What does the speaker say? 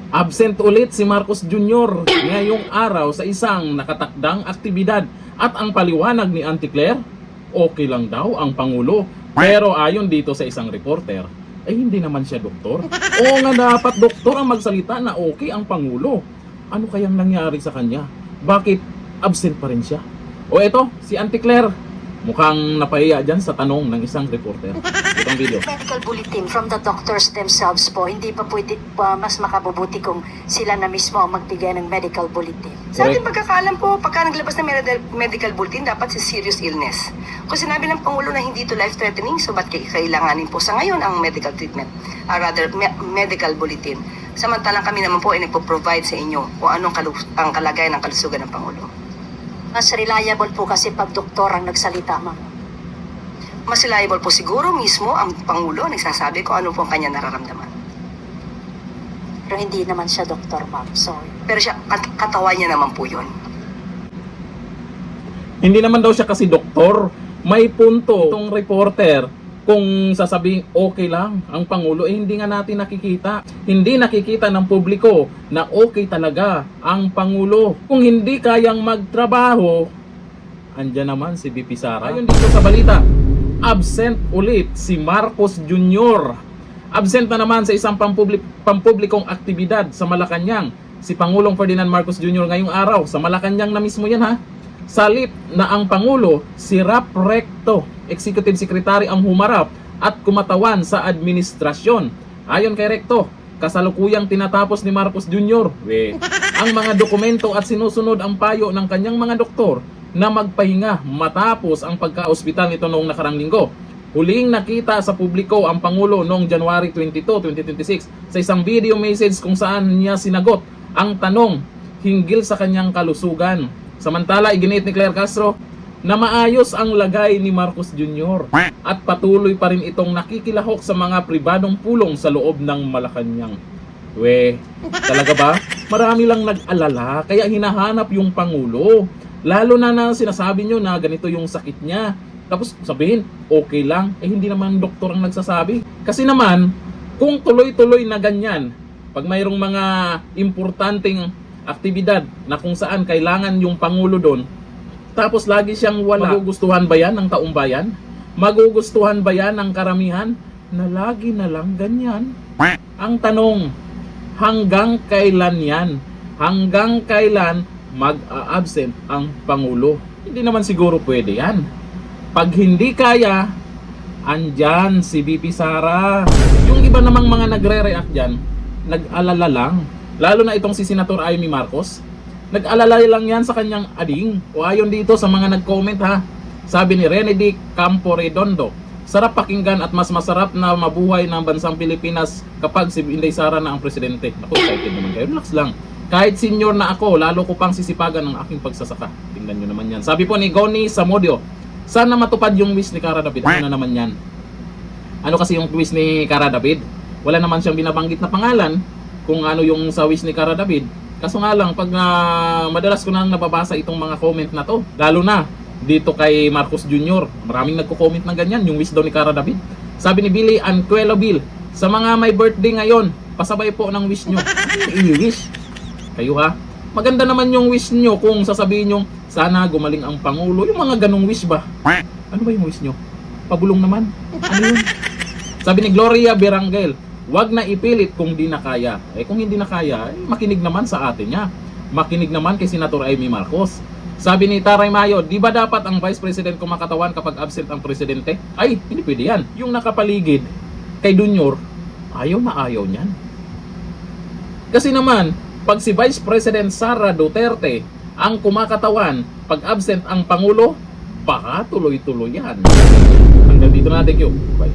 Absent ulit si Marcos Jr. ngayong araw sa isang nakatakdang aktibidad at ang paliwanag ni Auntie Claire, okay lang daw ang Pangulo. Pero ayon dito sa isang reporter, ay hindi naman siya doktor. Oo nga dapat doktor ang magsalita na okay ang Pangulo. Ano kayang nangyari sa kanya? Bakit absent pa rin siya? O eto, si Auntie Claire, mukhang napahiya dyan sa tanong ng isang reporter. Itong video. Medical bulletin from the doctors themselves po, hindi pa pwede mas makabubuti kung sila na mismo ang magbigay ng medical bulletin. Sa ating pagkakaalam po, pagka naglabas ng medical bulletin, dapat si serious illness. Kung sinabi ng Pangulo na hindi ito life-threatening, so ba't kailanganin po sa ngayon ang medical treatment? Medical bulletin. Samantalang kami naman po ay nagpo-provide sa inyo kung anong ang kalagayan ng kalusugan ng Pangulo. Mas reliable po kasi pag doktor ang nagsalita, ma'am. Mas reliable po siguro mismo ang Pangulo nagsasabi kung ano po ang kanya nararamdaman. Pero hindi naman siya doktor, ma'am. Sorry. Pero siya, katawan niya naman po yun. Hindi naman daw siya kasi doktor. May punto itong reporter. Kung sasabihin okay lang ang Pangulo, hindi nga natin nakikita. Hindi nakikita ng publiko na okay talaga ang Pangulo. Kung hindi kayang magtrabaho, andyan naman si VP Sara. Ayon dito sa balita, absent ulit si Marcos Jr. Absent na naman sa isang pampublikong aktibidad sa Malacanang. Si Pangulong Ferdinand Marcos Jr. ngayong araw, sa Malacanang na mismo yan ha. Salip na ang Pangulo, si Rap Recto, Executive Secretary ang humarap at kumatawan sa administrasyon. Ayon kay Recto, kasalukuyang tinatapos ni Marcos Jr. ang mga dokumento at sinusunod ang payo ng kanyang mga doktor na magpahinga matapos ang pagka-ospital nito noong nakarang linggo. Huling nakita sa publiko ang Pangulo noong January 22, 2026 sa isang video message kung saan niya sinagot ang tanong hinggil sa kanyang kalusugan. Samantala, iginit ni Claire Castro na maayos ang lagay ni Marcos Jr. at patuloy pa rin itong nakikilahok sa mga pribadong pulong sa loob ng Malacanang. Talaga ba? Marami lang nag-alala kaya hinahanap yung Pangulo. Lalo na sinasabi nyo na ganito yung sakit niya. Tapos sabihin, okay lang. Hindi naman doktor ang nagsasabi. Kasi naman, kung tuloy-tuloy na ganyan, pag mayroong mga importanteng aktibidad na kung saan kailangan yung Pangulo doon, tapos lagi siyang wala, magugustuhan ba yan ng taong bayan? Magugustuhan ba yan ng karamihan na lagi na lang ganyan? Ang tanong, hanggang kailan yan? Hanggang kailan mag-a-absent ang Pangulo? Hindi naman siguro pwede yan. Pag hindi kaya, andyan si VP Sara. Yung iba namang mga nagre-react dyan, nag-alala lang. Lalo na itong si Senator Amy Marcos, nag-alala lang yan sa kanyang ading. O ayon dito sa mga nag-comment ha, sabi ni Rene D. Campo Redondo, sarap pakinggan at mas masarap na mabuhay ng bansang Pilipinas kapag si Inday Sara na ang presidente. Ako, excited naman kayo. Relax lang. Kahit senior na ako, lalo ko pang sisipagan ng aking pagsasaka. Tingnan nyo naman yan. Sabi po ni Goni Samodio, sana matupad yung wish ni Cara David. Ano na naman yan? Ano kasi yung wish ni Cara David? Wala naman siyang binabanggit na pangalan kung ano yung sa wish ni Cara David. Kaso nga lang, pag madalas ko nang nababasa itong mga comment na to, lalo na dito kay Marcos Jr., maraming nagko-comment ng ganyan, yung wish daw ni Cara David. Sabi ni Billy Anquelo Bill, sa mga may birthday ngayon, pasabay po ng wish nyo. Ano yung i-wish? Kayo ha? Maganda naman yung wish nyo kung sasabihin nyo, sana gumaling ang Pangulo. Yung mga ganong wish ba? Ano ba yung wish nyo? Pabulong naman. Ano yun? Sabi ni Gloria Berangel, wag na ipilit kung di na kaya. Kung hindi na kaya, makinig naman sa atin niya. Makinig naman kay Senator Amy Marcos. Sabi ni Taray Mayo, di ba dapat ang Vice President kumakatawan kapag absent ang Presidente? Ay, hindi pwede yan. Yung nakapaligid kay Junior, ayaw na ayaw niyan. Kasi naman, pag si Vice President Sara Duterte ang kumakatawan, pag absent ang Pangulo, baka tuloy-tuloy yan. Hanggang dito na, thank you. Bye.